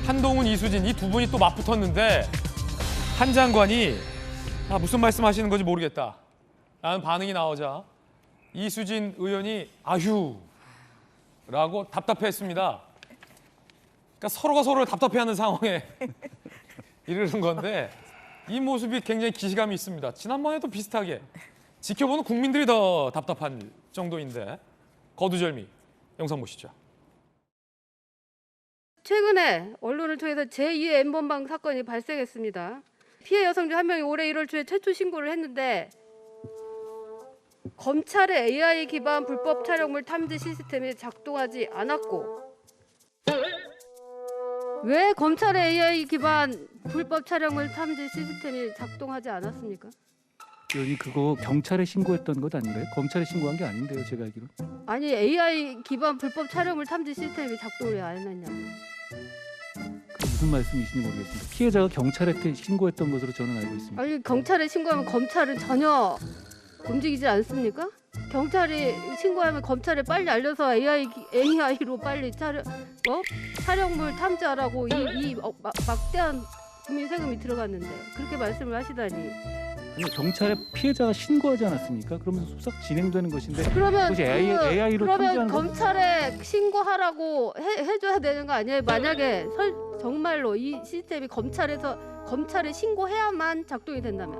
한동훈, 이수진 이 두 분이 또 맞붙었는데 한 장관이 무슨 말씀하시는 건지 모르겠다 라는 반응이 나오자 이수진 의원이 아휴라고 답답해했습니다. 그러니까 서로가 서로를 답답해하는 상황에 이르는 건데 이 모습이 굉장히 기시감이 있습니다. 지난번에도 비슷하게 지켜보는 국민들이 더 답답한 정도인데 거두절미 영상 보시죠. 최근에 언론을 통해서 제2의 N번방 사건이 발생했습니다. 피해 여성 중 한 명이 올해 1월 초에 최초 신고를 했는데 검찰의 AI 기반 불법 촬영물 탐지 시스템이 작동하지 않았고 왜 검찰의 AI 기반 불법 촬영물 탐지 시스템이 작동하지 않았습니까? 의원이 그거 경찰에 신고했던 것 아닌가요? 검찰에 신고한 게 아닌데요, 제가 알기로. 아니 AI 기반 불법 촬영물 탐지 시스템이 작동을 안 했냐고. 무슨 말씀이신지 모르겠습니다. 피해자가 경찰에 신고했던 것으로 저는 알고 있습니다. 아니 경찰에 신고하면 검찰은 전혀 움직이지 않습니까? 경찰이 신고하면 검찰에 빨리 알려서 AI로 빨리 촬영물 탐지하라고 막대한 국민 세금이 들어갔는데 그렇게 말씀을 하시다니. 아니, 경찰에 피해자가 신고하지 않았습니까? 그러면 수사 진행되는 것인데 그러면 그것이 AI로 그러면 탐지하는 검찰에 신고하라고 해줘야 되는 거 아니에요? 만약에 정말로 이 시스템이 검찰에 신고해야만 작동이 된다면.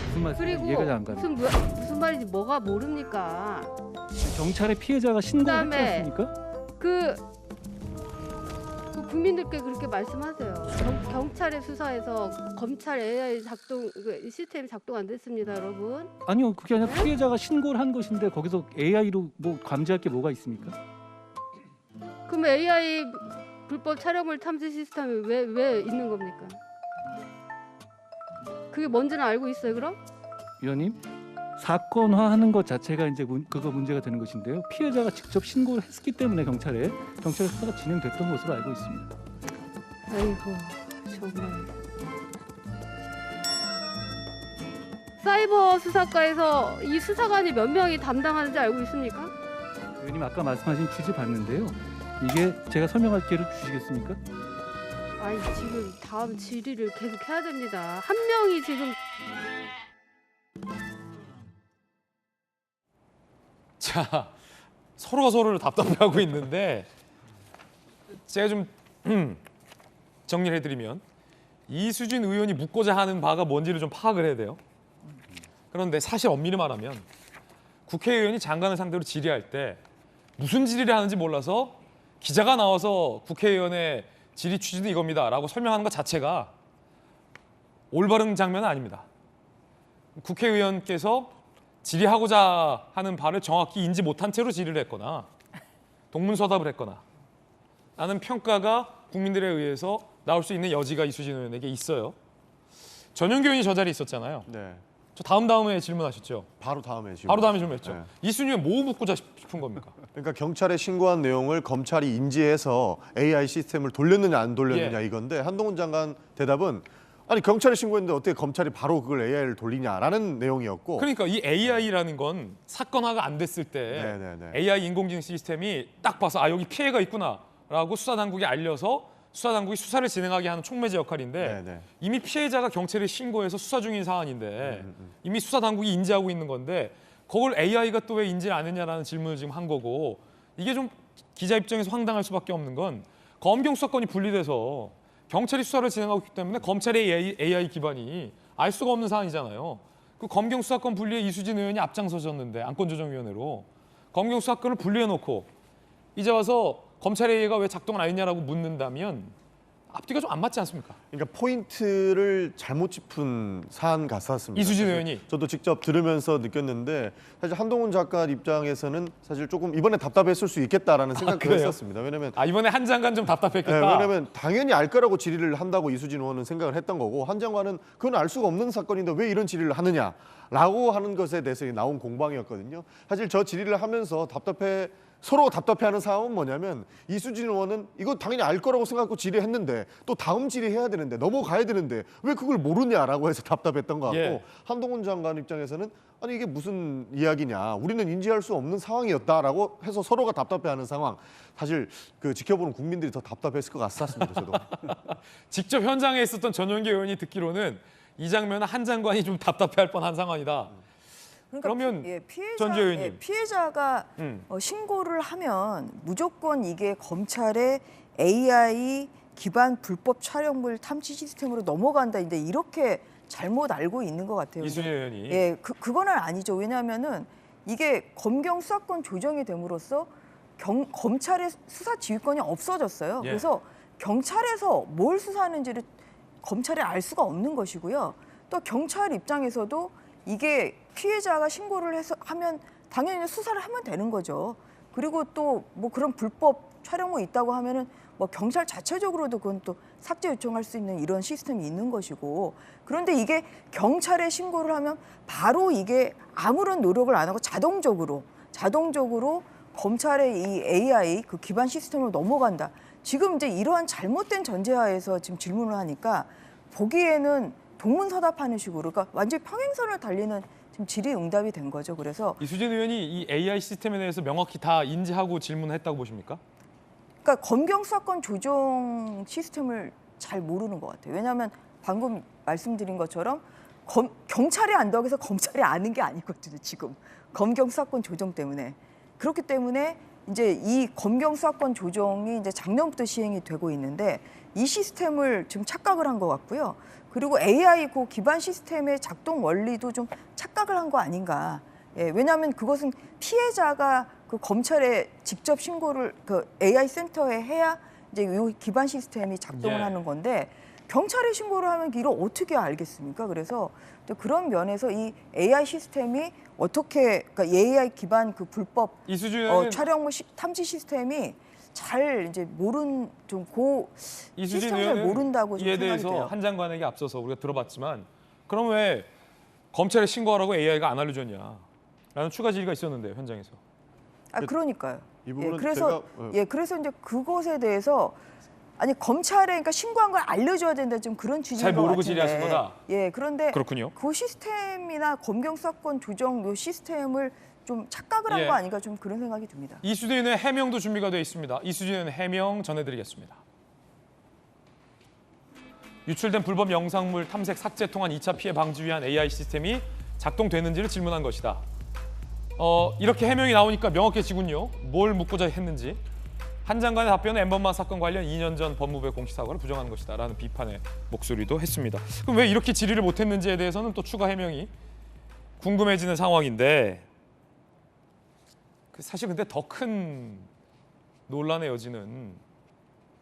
무슨 말씀인지 그리고 이해가 잘 안 갑니다. 무슨 말인지 뭐가 모릅니까? 경찰에 피해자가 신고를 했지 그다음에 않습니까? 그 국민들께 그렇게 말씀하세요. 경찰의 수사에서 검찰 AI 시스템이 작동 안 됐습니다, 여러분. 아니요, 그게 아니라 피해자가 신고를 한 것인데 거기서 AI로 뭐 감지할 게 뭐가 있습니까? 그럼 AI 불법 촬영물 탐지 시스템이 왜 있는 겁니까? 그게 뭔지는 알고 있어요, 그럼? 위원님, 사건화하는 것 자체가 이제 그거 문제가 되는 것인데요. 피해자가 직접 신고를 했기 때문에 경찰에 수사가 진행됐던 것으로 알고 있습니다. 아이고 정말. 사이버 수사과에서 이 수사관이 몇 명이 담당하는지 알고 있습니까? 위원님 아까 말씀하신 취지 봤는데요. 이게 제가 설명할 기회를 주시겠습니까? 아니 지금 다음 질의를 계속 해야 됩니다. 한 명이 지금 자, 서로가 서로를 답답해하고 있는데 제가 좀 정리를 해드리면 이수진 의원이 묻고자 하는 바가 뭔지를 좀 파악을 해야 돼요. 그런데 사실 엄밀히 말하면 국회의원이 장관을 상대로 질의할 때 무슨 질의를 하는지 몰라서 기자가 나와서 국회의원의 질의 취지는 이겁니다 라고 설명하는 것 자체가 올바른 장면은 아닙니다. 국회의원께서 질의하고자 하는 바를 정확히 인지 못한 채로 질의를 했거나 동문서답을 했거나 라는 평가가 국민들에 의해서 나올 수 있는 여지가 이수진 의원에게 있어요. 전용기 의원이 저 자리에 있었잖아요. 네. 저 다음에 질문하셨죠? 바로 다음에 지금. 바로 다음에 질문했죠. 네. 이수진 의원 뭐 묻고자 싶은 겁니까? 그러니까 경찰에 신고한 내용을 검찰이 인지해서 AI 시스템을 돌렸느냐 안 돌렸느냐 예. 이건데 한동훈 장관 대답은 아니 경찰에 신고했는데 어떻게 검찰이 바로 그걸 AI를 돌리냐라는 내용이었고. 그러니까 이 AI라는 건 사건화가 안 됐을 때 네네네. AI 인공지능 시스템이 딱 봐서 여기 피해가 있구나라고 수사당국에 알려서 수사당국이 수사를 진행하게 하는 촉매제 역할인데 네네. 이미 피해자가 경찰에 신고해서 수사 중인 사안인데 이미 수사당국이 인지하고 있는 건데 그걸 AI가 또 왜 인지를 안 했냐라는 질문을 지금 한 거고 이게 좀 기자 입장에서 황당할 수밖에 없는 건 검경 수사권이 분리돼서 경찰이 수사를 진행하고 있기 때문에 검찰의 AI 기반이 알 수가 없는 사안이잖아요. 그 검경 수사권 분리에 이수진 의원이 앞장서셨는데 안건조정위원회로 검경 수사권을 분리해놓고 이제 와서 검찰의 AI가 왜 작동을 안 했냐라고 묻는다면 앞뒤가 좀 안 맞지 않습니까? 그러니까 포인트를 잘못 짚은 사안 같았습니다. 이수진 사실 의원이. 저도 직접 들으면서 느꼈는데 사실 한동훈 작가 입장에서는 사실 조금 이번에 답답했을 수 있겠다라는 생각도 그래요? 했었습니다. 왜냐면 이번에 한 장관 좀 답답했겠다. 네, 왜냐면 당연히 알 거라고 질의를 한다고 이수진 의원은 생각을 했던 거고 한 장관은 그건 알 수가 없는 사건인데 왜 이런 질의를 하느냐라고 하는 것에 대해서 나온 공방이었거든요. 사실 저 질의를 하면서 답답해 서로 답답해하는 상황은 뭐냐면 이수진 의원은 이거 당연히 알 거라고 생각하고 질의했는데 또 다음 질의해야 되는데 넘어가야 되는데 왜 그걸 모르냐라고 해서 답답했던 것 같고 예. 한동훈 장관 입장에서는 아니 이게 무슨 이야기냐 우리는 인지할 수 없는 상황이었다라고 해서 서로가 답답해하는 상황 사실 그 지켜보는 국민들이 더 답답했을 것 같았습니다. 저도. 직접 현장에 있었던 전용기 의원이 듣기로는 이 장면은 한 장관이 좀 답답해할 뻔한 상황이다. 그러니까 그러면 피해자, 전재 의원님. 피해자가 음. 신고를 하면 무조건 이게 검찰의 AI 기반 불법 촬영물 탐지 시스템으로 넘어간다. 근데 이렇게 잘못 알고 있는 것 같아요. 이순희 의원이. 예, 그거는 아니죠. 왜냐하면은 이게 검경 수사권 조정이 됨으로써 검찰의 수사 지휘권이 없어졌어요. 예. 그래서 경찰에서 뭘 수사하는지를 검찰이 알 수가 없는 것이고요. 또 경찰 입장에서도 이게 피해자가 신고를 하면 당연히 수사를 하면 되는 거죠. 그리고 또 뭐 그런 불법 촬영물 있다고 하면은 뭐 경찰 자체적으로도 그건 또 삭제 요청할 수 있는 이런 시스템이 있는 것이고 그런데 이게 경찰에 신고를 하면 바로 이게 아무런 노력을 안 하고 자동적으로 검찰의 이 AI 그 기반 시스템으로 넘어간다. 지금 이제 이러한 잘못된 전제하에서 지금 질문을 하니까 보기에는 동문서답하는 식으로 그러니까 완전히 평행선을 달리는 지금 질의응답이 된 거죠. 그래서 이수진 의원이 이 AI 시스템에 대해서 명확히 다 인지하고 질문했다고 보십니까? 그러니까 검경 수사권 조정 시스템을 잘 모르는 것 같아요. 왜냐하면 방금 말씀드린 것처럼 경찰이 안다고 해서 검찰이 아는 게 아니거든요. 지금 검경 수사권 조정 때문에 그렇기 때문에 이제 이 검경 수사권 조정이 이제 작년부터 시행이 되고 있는데 이 시스템을 지금 착각을 한 것 같고요. 그리고 AI 그 기반 시스템의 작동 원리도 좀 착각을 한 거 아닌가. 예, 왜냐하면 그것은 피해자가 그 검찰에 직접 신고를 그 AI 센터에 해야 이제 이 기반 시스템이 작동을 예. 하는 건데 경찰에 신고를 하면 이걸 어떻게 알겠습니까? 그래서 또 그런 면에서 이 AI 시스템이 어떻게 그러니까 AI 기반 그 불법 이수진 의원은 촬영물 탐지 시스템이 잘 이제 고 이수진 시스템을 잘 의원은 모른다고 좀 이에 생각이 대해서 돼요. 한 장관에게 앞서서 우리가 들어봤지만 그럼 왜 검찰에 신고하라고 AI가 안 알려줬냐? 라는 추가 질의가 있었는데요, 현장에서. 그러니까요. 이 부분은 그래서 제가 그래서 이제 그것에 대해서 아니 검찰에 그러니까 신고한 걸 알려줘야 된다 좀 그런 취지인 잘 것 모르고 같은데. 질의하신 거다? 예, 그런데 그렇군요. 그 시스템이나 검경 수사권 조정 요 시스템을 좀 착각을 한 예. 거 아닌가 좀 그런 생각이 듭니다. 이수진 의원의 해명도 준비가 되어 있습니다. 이수진 의원의 해명 전해드리겠습니다. 유출된 불법 영상물 탐색 삭제 통한 2차 피해 방지 위한 AI 시스템이 작동되는지를 질문한 것이다. 이렇게 해명이 나오니까 명확해지군요. 뭘 묻고자 했는지. 한 장관의 답변은 엠번방 사건 관련 2년 전 법무부의 공식사과를 부정하는 것이다 라는 비판의 목소리도 했습니다. 그럼 왜 이렇게 질의를 못했는지에 대해서는 또 추가 해명이 궁금해지는 상황인데 사실 근데 더 큰 논란의 여지는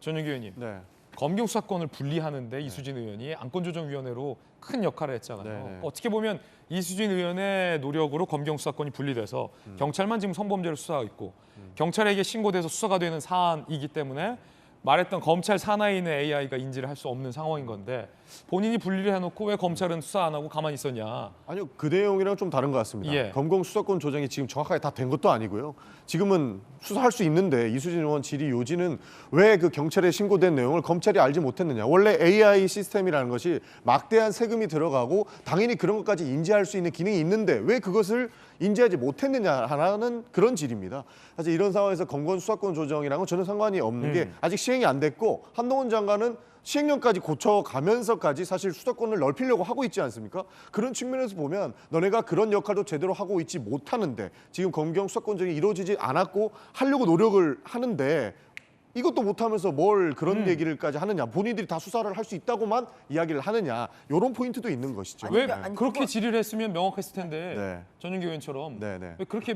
전용기 의원님 네. 검경 수사권을 분리하는데 이수진 의원이 안건조정위원회로 큰 역할을 했잖아요. 네. 어떻게 보면 이수진 의원의 노력으로 검경 수사권이 분리돼서 경찰만 지금 성범죄를 수사하고 있고 경찰에게 신고돼서 수사가 되는 사안이기 때문에 말했던 검찰 산하에 AI가 인지를 할 수 없는 상황인 건데 본인이 분리를 해놓고 왜 검찰은 수사 안 하고 가만히 있었냐. 아니요, 그 내용이랑 좀 다른 것 같습니다. 예. 검경 수사권 조정이 지금 정확하게 다 된 것도 아니고요. 지금은 수사할 수 있는데 이수진 의원 질의 요지는 왜 그 경찰에 신고된 내용을 검찰이 알지 못했느냐. 원래 AI 시스템이라는 것이 막대한 세금이 들어가고 당연히 그런 것까지 인지할 수 있는 기능이 있는데 왜 그것을 인지하지 못했느냐 하는 그런 질의입니다. 사실 이런 상황에서 검경 수사권 조정이랑은 전혀 상관이 없는 게 아직 시행이 안 됐고 한동훈 장관은 시행령까지 고쳐가면서까지 사실 수사권을 넓히려고 하고 있지 않습니까? 그런 측면에서 보면 너네가 그런 역할도 제대로 하고 있지 못하는데 지금 검경 수사권 조정이 이루어지지 않았고 하려고 노력을 하는데 이것도 못하면서 뭘 그런 얘기를까지 하느냐. 본인들이 다 수사를 할 수 있다고만 이야기를 하느냐. 이런 포인트도 있는 것이죠. 왜 아니, 그렇게 그거- 질의를 했으면 명확했을 텐데 네. 전용기 의원처럼 네. 왜 그렇게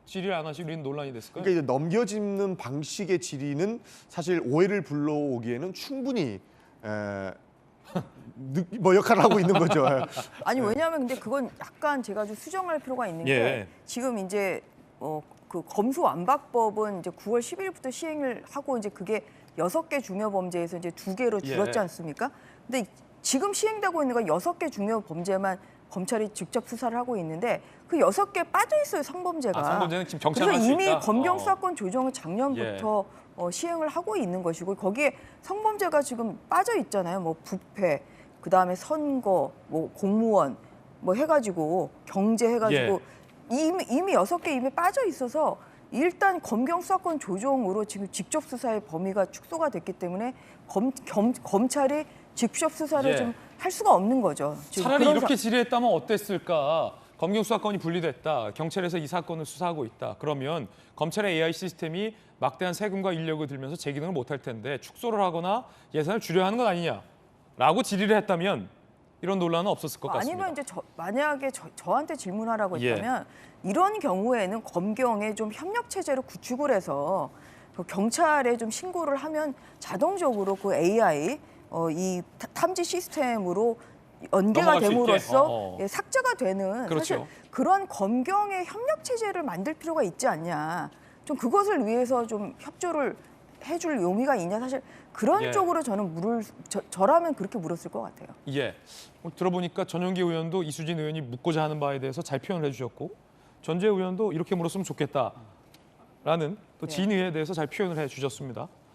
질의를 안 하시고 이런 논란이 됐을까요? 그러니까 이제 넘겨짚는 방식의 질의는 사실 오해를 불러오기에는 충분히 뭐 역할을 하고 있는 거죠. 아니 왜냐하면 근데 그건 약간 제가 좀 수정할 필요가 있는 게 예. 지금 이제 그 검수완박법은 이제 9월 10일부터 시행을 하고 이제 그게 6개 중요 범죄에서 이제 2개로 줄었지 예. 않습니까? 근데 지금 시행되고 있는 건 6개 중요 범죄만 검찰이 직접 수사를 하고 있는데 그 6개 빠져 있어요, 성범죄가. 성범죄는 지금 경찰만 그래서 할수 이미 있다? 검경 수사권 조정을 작년부터 시행을 하고 있는 것이고 거기에 성범죄가 지금 빠져 있잖아요. 뭐 부패, 그다음에 선거, 뭐 공무원 뭐 해가지고 경제 해가지고 이미 6개 이미 빠져 있어서 일단 검경 수사권 조정으로 지금 직접 수사의 범위가 축소가 됐기 때문에 검찰이 직접 수사를 좀 할 수가 없는 거죠. 지금 차라리 그런 이렇게 질의했다면 어땠을까? 검경 수사권이 분리됐다. 경찰에서 이 사건을 수사하고 있다. 그러면 검찰의 AI 시스템이 막대한 세금과 인력을 들면서 제 기능을 못할 텐데 축소를 하거나 예산을 줄여야 하는 건 아니냐라고 질의를 했다면 이런 논란은 없었을 것 같습니다. 아니면 이제 만약에 저한테 질문하라고 했다면 이런 경우에는 검경에 좀 협력 체제를 구축을 해서 그 경찰에 좀 신고를 하면 자동적으로 그 AI 이 탐지 시스템으로 연계가 넘어갈 수 있게? 됨으로써 삭제가 되는 그렇죠. 사실 그런 검경의 협력 체제를 만들 필요가 있지 않냐. 좀 그것을 위해서 좀 협조를 해줄 용의가 있냐. 사실 그런 쪽으로 저는 저라면 그렇게 물었을 것 같아요. 들어보니까 전용기 의원도 이수진 의원이 묻고자 하는 바에 대해서 잘 표현을 해주셨고 전재 의원도 이렇게 물었으면 좋겠다라는 또 진의에 대해서 잘 표현을 해주셨습니다.